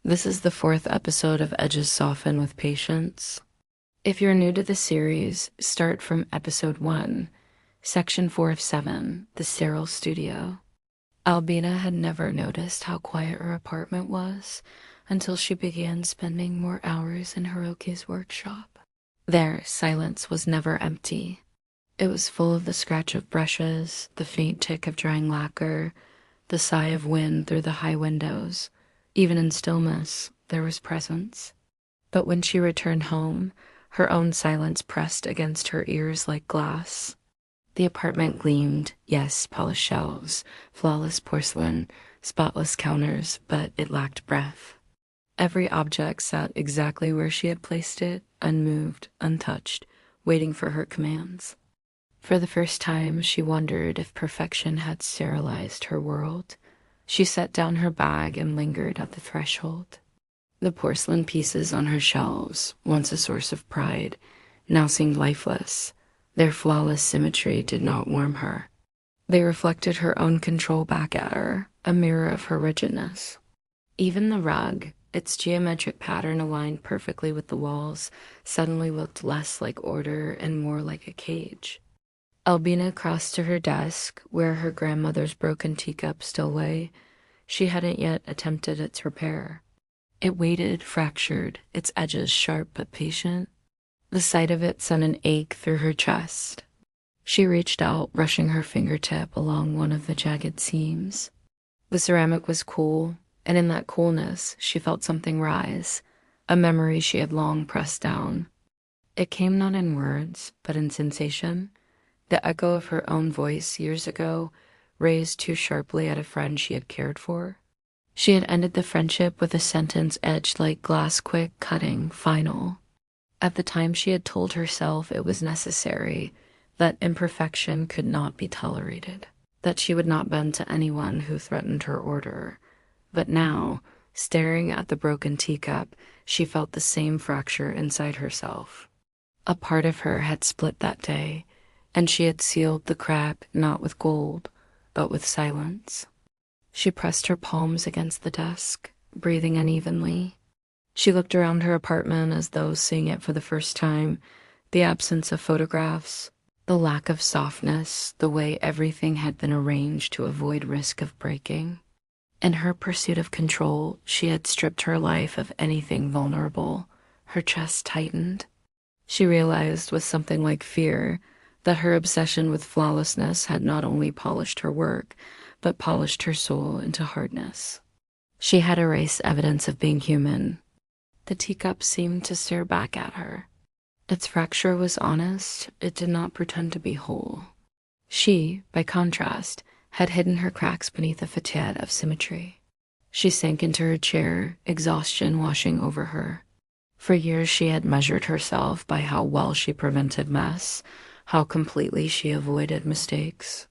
This is the fourth episode of Edges Soften with Patience. If you're new to the series, start from episode 1, section 4 of 7, the sterile studio. Albina had never noticed how quiet her apartment was until she began spending more hours in Hiroki's workshop. There, silence was never empty. It was full of the scratch of brushes, the faint tick of drying lacquer, the sigh of wind through the high windows. Even in stillness, there was presence. But when she returned home, her own silence pressed against her ears like glass. The apartment gleamed, yes, polished shelves, flawless porcelain, spotless counters, but it lacked breath. Every object sat exactly where she had placed it, unmoved, untouched, waiting for her commands. For the first time, she wondered if perfection had sterilized her world. She set down her bag and lingered at the threshold. The porcelain pieces on her shelves, once a source of pride, now seemed lifeless. Their flawless symmetry did not warm her. They reflected her own control back at her, a mirror of her rigidness. Even the rug, its geometric pattern aligned perfectly with the walls, suddenly looked less like order and more like a cage. Albina crossed to her desk, where her grandmother's broken teacup still lay. She hadn't yet attempted its repair. It waited, fractured, its edges sharp but patient. The sight of it sent an ache through her chest. She reached out, brushing her fingertip along one of the jagged seams. The ceramic was cool, and in that coolness, she felt something rise, a memory she had long pressed down. It came not in words, but in sensation. The echo of her own voice years ago, raised too sharply at a friend she had cared for. She had ended the friendship with a sentence edged like glass, quick, cutting, final. At the time she had told herself it was necessary, that imperfection could not be tolerated, that she would not bend to anyone who threatened her order. But now, staring at the broken teacup, she felt the same fracture inside herself. A part of her had split that day, and she had sealed the crack not with gold, but with silence. She pressed her palms against the desk, breathing unevenly. She looked around her apartment as though seeing it for the first time, the absence of photographs, the lack of softness, the way everything had been arranged to avoid risk of breaking. In her pursuit of control, she had stripped her life of anything vulnerable. Her chest tightened. She realized with something like fear that her obsession with flawlessness had not only polished her work, but polished her soul into hardness. She had erased evidence of being human. The teacup seemed to stare back at her. Its fracture was honest, it did not pretend to be whole. She, by contrast, had hidden her cracks beneath a facade of symmetry. She sank into her chair, exhaustion washing over her. For years she had measured herself by how well she prevented mess, how completely she avoided mistakes.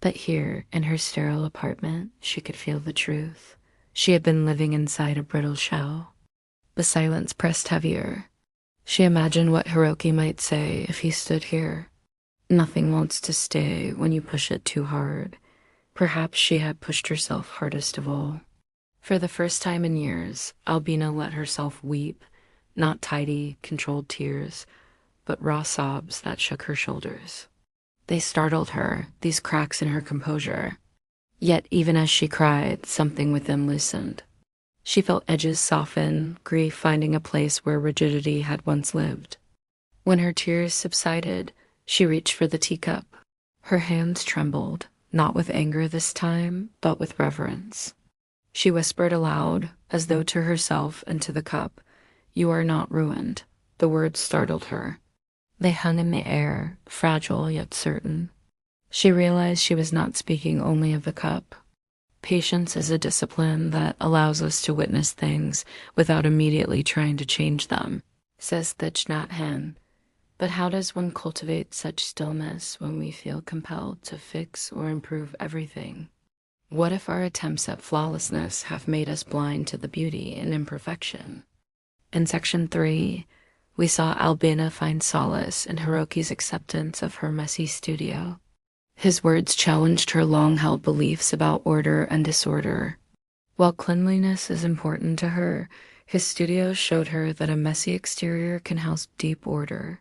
But here, in her sterile apartment, she could feel the truth. She had been living inside a brittle shell. The silence pressed heavier. She imagined what Hiroki might say if he stood here. Nothing wants to stay when you push it too hard. Perhaps she had pushed herself hardest of all. For the first time in years, Albina let herself weep, not tidy, controlled tears, but raw sobs that shook her shoulders. They startled her, these cracks in her composure. Yet even as she cried, something within loosened. She felt edges soften, grief finding a place where rigidity had once lived. When her tears subsided, she reached for the teacup. Her hands trembled, not with anger this time, but with reverence. She whispered aloud, as though to herself and to the cup, "You are not ruined." The words startled her. They hung in the air, fragile yet certain. She realized she was not speaking only of the cup. Patience is a discipline that allows us to witness things without immediately trying to change them, says Thich Nhat Hanh. But how does one cultivate such stillness when we feel compelled to fix or improve everything? What if our attempts at flawlessness have made us blind to the beauty in imperfection? In section 3, we saw Albina find solace in Hiroki's acceptance of her messy studio. His words challenged her long-held beliefs about order and disorder. While cleanliness is important to her, his studio showed her that a messy exterior can house deep order.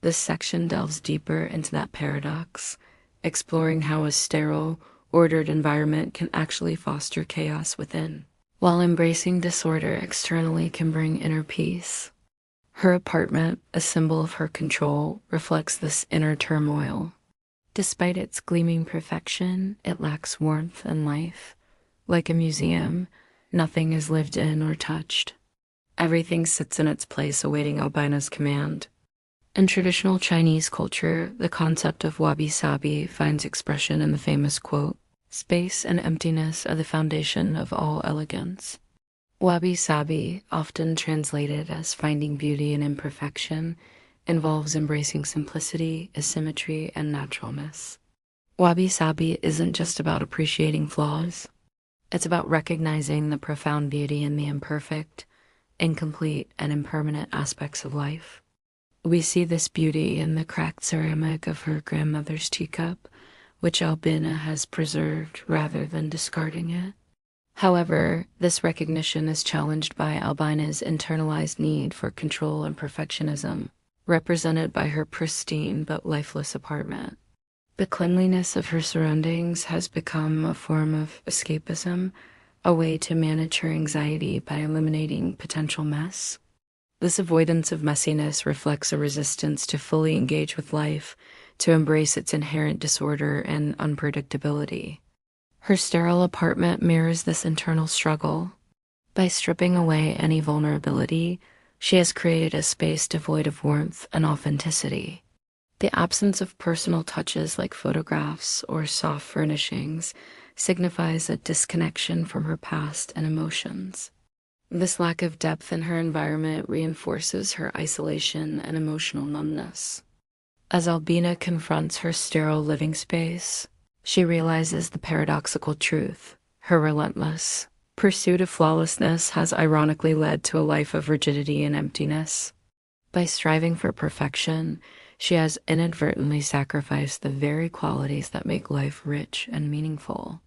This section delves deeper into that paradox, exploring how a sterile, ordered environment can actually foster chaos within, while embracing disorder externally can bring inner peace. Her apartment, a symbol of her control, reflects this inner turmoil. Despite its gleaming perfection, it lacks warmth and life. Like a museum, nothing is lived in or touched. Everything sits in its place awaiting Albina's command. In traditional Chinese culture, the concept of wabi-sabi finds expression in the famous quote, "Space and emptiness are the foundation of all elegance." Wabi-sabi, often translated as finding beauty in imperfection, involves embracing simplicity, asymmetry, and naturalness. Wabi-sabi isn't just about appreciating flaws. It's about recognizing the profound beauty in the imperfect, incomplete, and impermanent aspects of life. We see this beauty in the cracked ceramic of her grandmother's teacup, which Albina has preserved rather than discarding it. However, this recognition is challenged by Albina's internalized need for control and perfectionism, represented by her pristine but lifeless apartment. The cleanliness of her surroundings has become a form of escapism, a way to manage her anxiety by eliminating potential mess. This avoidance of messiness reflects a resistance to fully engage with life, to embrace its inherent disorder and unpredictability. Her sterile apartment mirrors this internal struggle. By stripping away any vulnerability, she has created a space devoid of warmth and authenticity. The absence of personal touches like photographs or soft furnishings signifies a disconnection from her past and emotions. This lack of depth in her environment reinforces her isolation and emotional numbness. As Albina confronts her sterile living space, she realizes the paradoxical truth. Her relentless pursuit of flawlessness has ironically led to a life of rigidity and emptiness. By striving for perfection, she has inadvertently sacrificed the very qualities that make life rich and meaningful.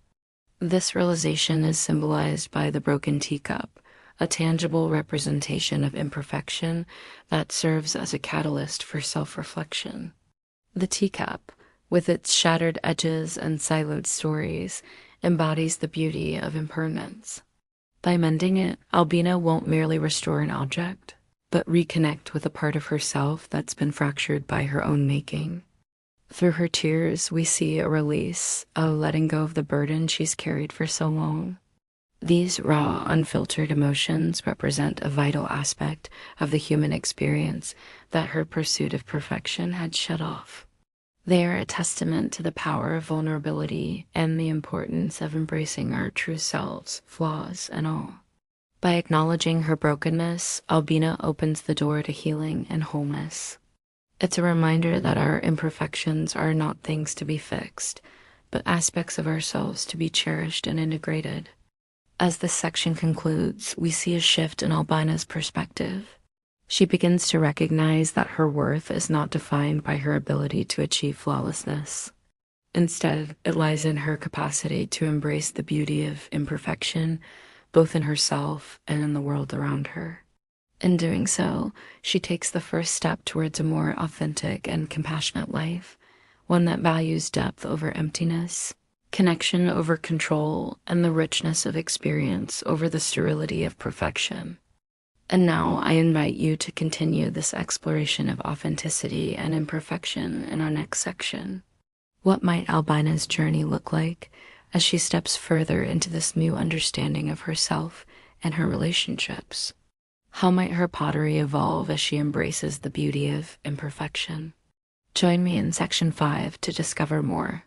This realization is symbolized by the broken teacup, a tangible representation of imperfection that serves as a catalyst for self-reflection. The teacup, with its shattered edges and siloed stories, embodies the beauty of impermanence. By mending it, Albina won't merely restore an object, but reconnect with a part of herself that's been fractured by her own making. Through her tears, we see a release, a letting go of the burden she's carried for so long. These raw, unfiltered emotions represent a vital aspect of the human experience that her pursuit of perfection had shut off. They are a testament to the power of vulnerability and the importance of embracing our true selves, flaws and all. By acknowledging her brokenness, Albina opens the door to healing and wholeness. It's a reminder that our imperfections are not things to be fixed, but aspects of ourselves to be cherished and integrated. As this section concludes, we see a shift in Albina's perspective. She begins to recognize that her worth is not defined by her ability to achieve flawlessness. Instead, it lies in her capacity to embrace the beauty of imperfection, both in herself and in the world around her. In doing so, she takes the first step towards a more authentic and compassionate life, one that values depth over emptiness, connection over control, and the richness of experience over the sterility of perfection. And now I invite you to continue this exploration of authenticity and imperfection in our next section. What might Albina's journey look like as she steps further into this new understanding of herself and her relationships? How might her pottery evolve as she embraces the beauty of imperfection? Join me in section 5 to discover more.